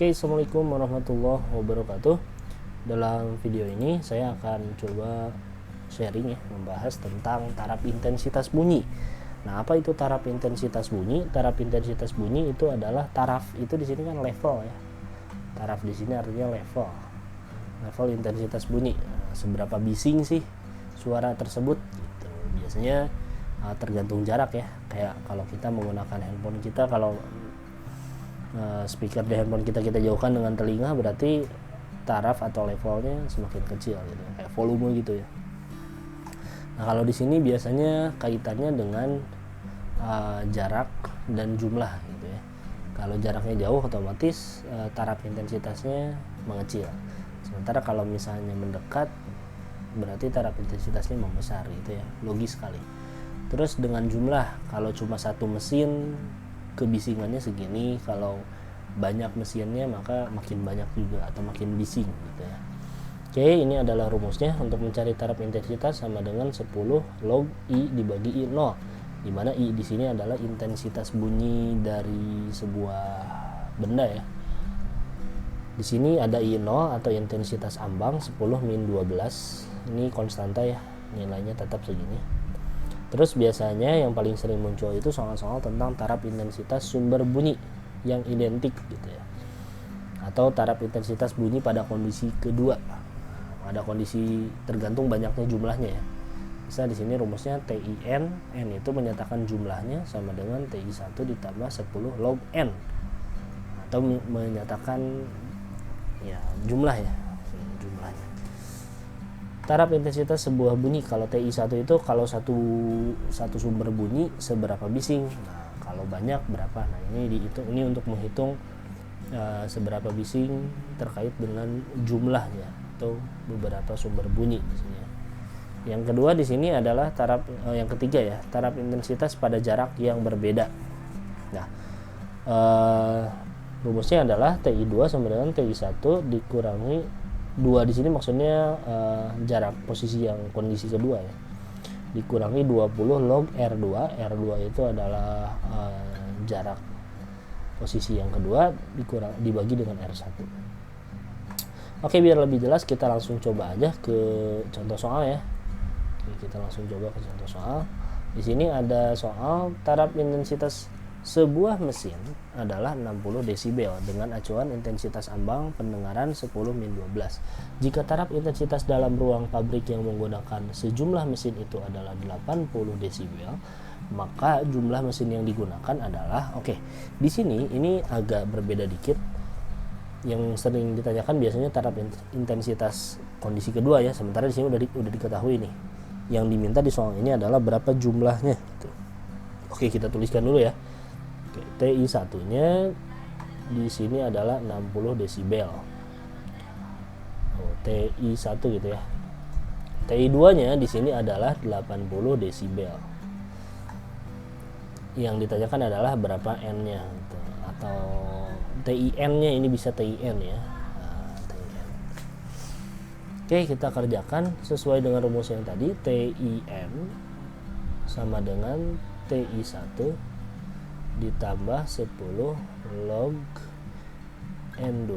Oke, assalamualaikum warahmatullahi wabarakatuh. Dalam video ini saya akan coba sharing ya, membahas tentang taraf intensitas bunyi. Nah, apa itu taraf intensitas bunyi? Taraf intensitas bunyi itu adalah taraf, itu di sini kan level ya. Taraf di sini artinya level. Level intensitas bunyi. Nah, seberapa bising sih suara tersebut gitu. Biasanya tergantung jarak ya. Kayak kalau kita menggunakan handphone kita, kalau speaker di handphone kita jauhkan dengan telinga, berarti taraf atau levelnya semakin kecil gitu, kayak volume gitu ya. Nah, kalau di sini biasanya kaitannya dengan jarak dan jumlah gitu ya. Kalau jaraknya jauh otomatis taraf intensitasnya mengecil. Sementara kalau misalnya mendekat berarti taraf intensitasnya membesar gitu ya. Logis sekali. Terus dengan jumlah, kalau cuma satu mesin kebisingannya segini, kalau banyak mesinnya maka makin banyak juga atau makin bising gitu ya. Oke, ini adalah rumusnya. Untuk mencari taraf intensitas sama dengan 10 log I dibagi I0, di mana I di sini adalah intensitas bunyi dari sebuah benda ya. Di sini ada I0 atau intensitas ambang 10 min 12. Ini konstanta ya, nilainya tetap segini. Terus biasanya yang paling sering muncul itu soal-soal tentang taraf intensitas sumber bunyi yang identik gitu ya, atau taraf intensitas bunyi pada kondisi kedua. Ada kondisi tergantung banyaknya jumlahnya ya. Bisa di sini rumusnya TIN, N itu menyatakan jumlahnya sama dengan TI1 ditambah 10 log N, atau menyatakan ya jumlah ya, jumlahnya. Taraf intensitas sebuah bunyi, kalau TI1 itu kalau satu sumber bunyi seberapa bising. Nah, kalau banyak berapa. Nah, ini dihitung, ini untuk menghitung seberapa bising terkait dengan jumlahnya atau beberapa sumber bunyi di sini ya. Yang kedua di sini adalah taraf yang ketiga ya, taraf intensitas pada jarak yang berbeda. Nah, rumusnya adalah TI2 sama dengan TI1 dikurangi 2 di sini maksudnya jarak posisi yang kondisi kedua ya, dikurangi 20 log R2. R2 itu adalah jarak posisi yang kedua dibagi dengan R1. Oke, biar lebih jelas kita langsung coba aja ke contoh soal ya. Oke, kita langsung coba ke contoh soal. Di sini ada soal taraf intensitas sebuah mesin adalah 60 desibel dengan acuan intensitas ambang pendengaran 10 min 12. Jika taraf intensitas dalam ruang pabrik yang menggunakan sejumlah mesin itu adalah 80 desibel, maka jumlah mesin yang digunakan adalah, oke, di sini ini agak berbeda dikit. Yang sering ditanyakan biasanya taraf intensitas kondisi kedua ya, sementara di sini udah diketahui nih. Yang diminta di soal ini adalah berapa jumlahnya gitu. Oke, kita tuliskan dulu ya. Oke, TI1-nya di sini adalah 60 desibel. TI1 gitu ya. TI2-nya di sini adalah 80 desibel. Yang ditanyakan adalah berapa N-nya gitu. Atau TIN-nya, ini bisa TIN ya. Nah, TIN. Oke, kita kerjakan sesuai dengan rumus yang tadi. TIN sama dengan TI1 ditambah 10 log N2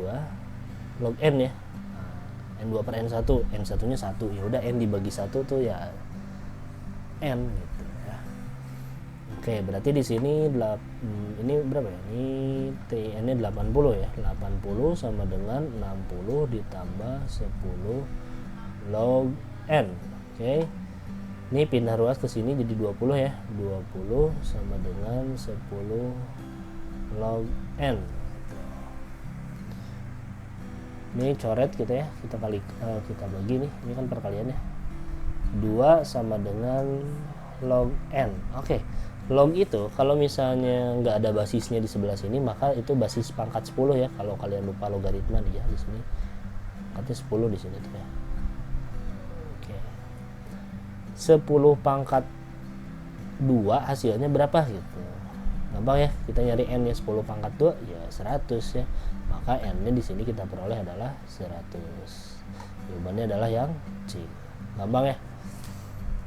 log N ya. N2 per N1, N1 nya 1, ya udah N dibagi 1 tuh ya N gitu ya. Oke, berarti di sini ini berapa ya? Ini TN nya 80 ya. 80 sama dengan 60 ditambah 10 log N. Oke. Ini pindah ruas ke sini jadi 20 ya. 20 sama dengan 10 log N. Ini coret kita ya. Kita bagi nih. Ini kan perkaliannya. 2 sama dengan log N. Oke. Log itu kalau misalnya nggak ada basisnya di sebelah sini, maka itu basis pangkat 10 ya. Kalau kalian lupa logaritma nih ya di sini. Pangkatnya 10 di sini tuh ya. 10 pangkat 2 hasilnya berapa gitu. Gampang ya, kita nyari N nya 10 pangkat 2 ya 100 ya. Maka N nya di sini kita peroleh adalah 100. Jawabannya adalah yang C. Gampang ya.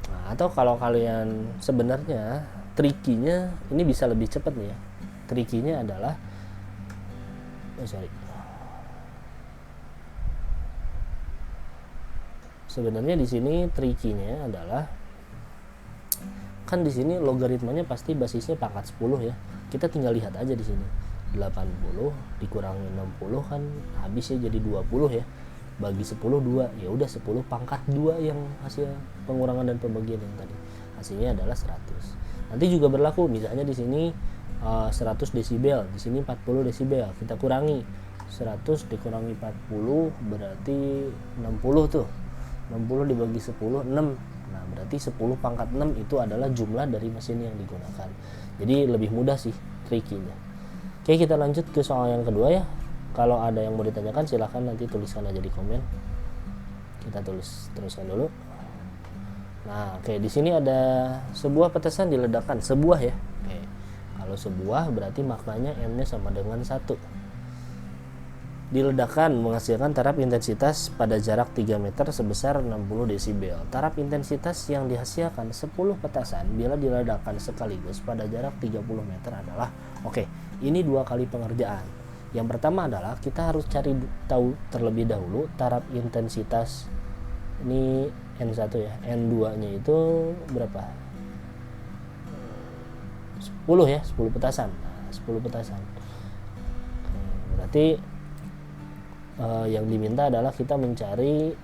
Nah, atau kalau kalian sebenarnya trikinya ini bisa lebih cepat nih ya. Trikinya adalah sebenarnya di sini tricky-nya adalah kan di sini logaritmanya pasti basisnya pangkat 10 ya. Kita tinggal lihat aja di sini. 80 dikurangi 60 kan habis ya, jadi 20 ya. Bagi 10 2. Ya udah 10 pangkat 2 yang hasil pengurangan dan pembagian yang tadi. Hasilnya adalah 100. Nanti juga berlaku misalnya di sini 100 desibel, di sini 40 desibel. Kita kurangi 100 dikurangi 40 berarti 60 tuh. 60 dibagi 10 6. Nah, berarti 10 pangkat 6 itu adalah jumlah dari mesin yang digunakan. Jadi lebih mudah sih tricky-nya. Oke, kita lanjut ke soal yang kedua ya. Kalau ada yang mau ditanyakan silahkan nanti tuliskan aja di komen. Kita teruskan dulu. Nah, oke, di sini ada sebuah petasan diledakkan, sebuah ya. Oke. Kalau sebuah berarti maknanya M-nya sama dengan 1. Diledakkan menghasilkan taraf intensitas pada jarak 3 meter sebesar 60 desibel. Taraf intensitas yang dihasilkan 10 petasan bila diledakkan sekaligus pada jarak 30 meter adalah, oke, ini 2 kali pengerjaan. Yang pertama adalah kita harus cari tahu terlebih dahulu taraf intensitas ini N1 ya, N2 nya itu berapa? 10 ya, 10 petasan. Nah, 10 petasan. Berarti yang diminta adalah kita mencari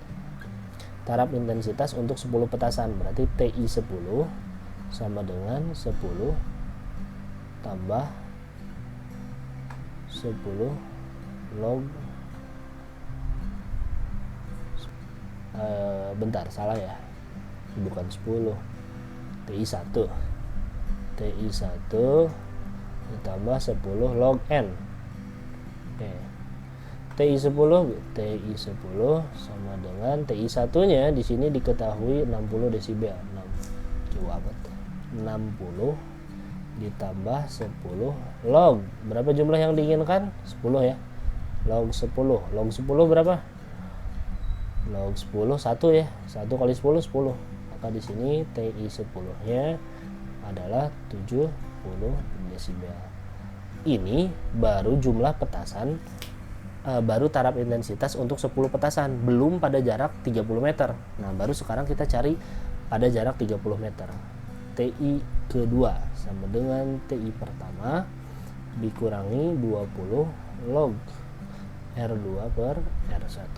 taraf intensitas untuk 10 petasan. Berarti TI 10 sama dengan 10 tambah 10 log bentar, salah ya, bukan 10, TI 1 ditambah 10 log N. Oke, TI 10 sama dengan TI 1 nya di sini diketahui 60 desibel. 60 ditambah 10 log, berapa jumlah yang diinginkan? 10 ya. Log 10 berapa? Log 10 1 ya. 1 kali 10 10. Maka di sini TI 10 nya adalah 70 desibel. Ini baru jumlah petasan, baru taraf intensitas untuk 10 petasan, belum pada jarak 30 meter. Nah, baru sekarang kita cari pada jarak 30 meter. TI kedua sama dengan TI pertama dikurangi 20 log R2 per R1.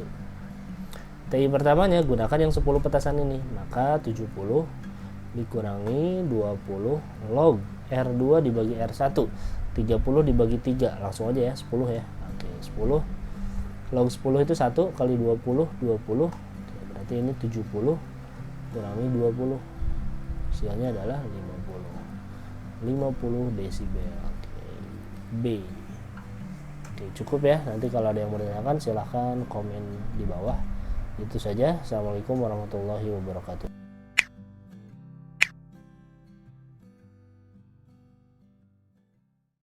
TI pertamanya gunakan yang 10 petasan ini, maka 70 dikurangi 20 log R2 dibagi R1. 30 dibagi 3, langsung aja ya, 10 ya. Oke, 10 log 10 itu 1 kali 20 berarti ini 70 kurangi 20, hasilnya adalah 50 desibel. Oke, B. Oke, cukup ya. Nanti kalau ada yang mau ditanyakan silahkan komen di bawah. Itu saja. Assalamualaikum warahmatullahi wabarakatuh.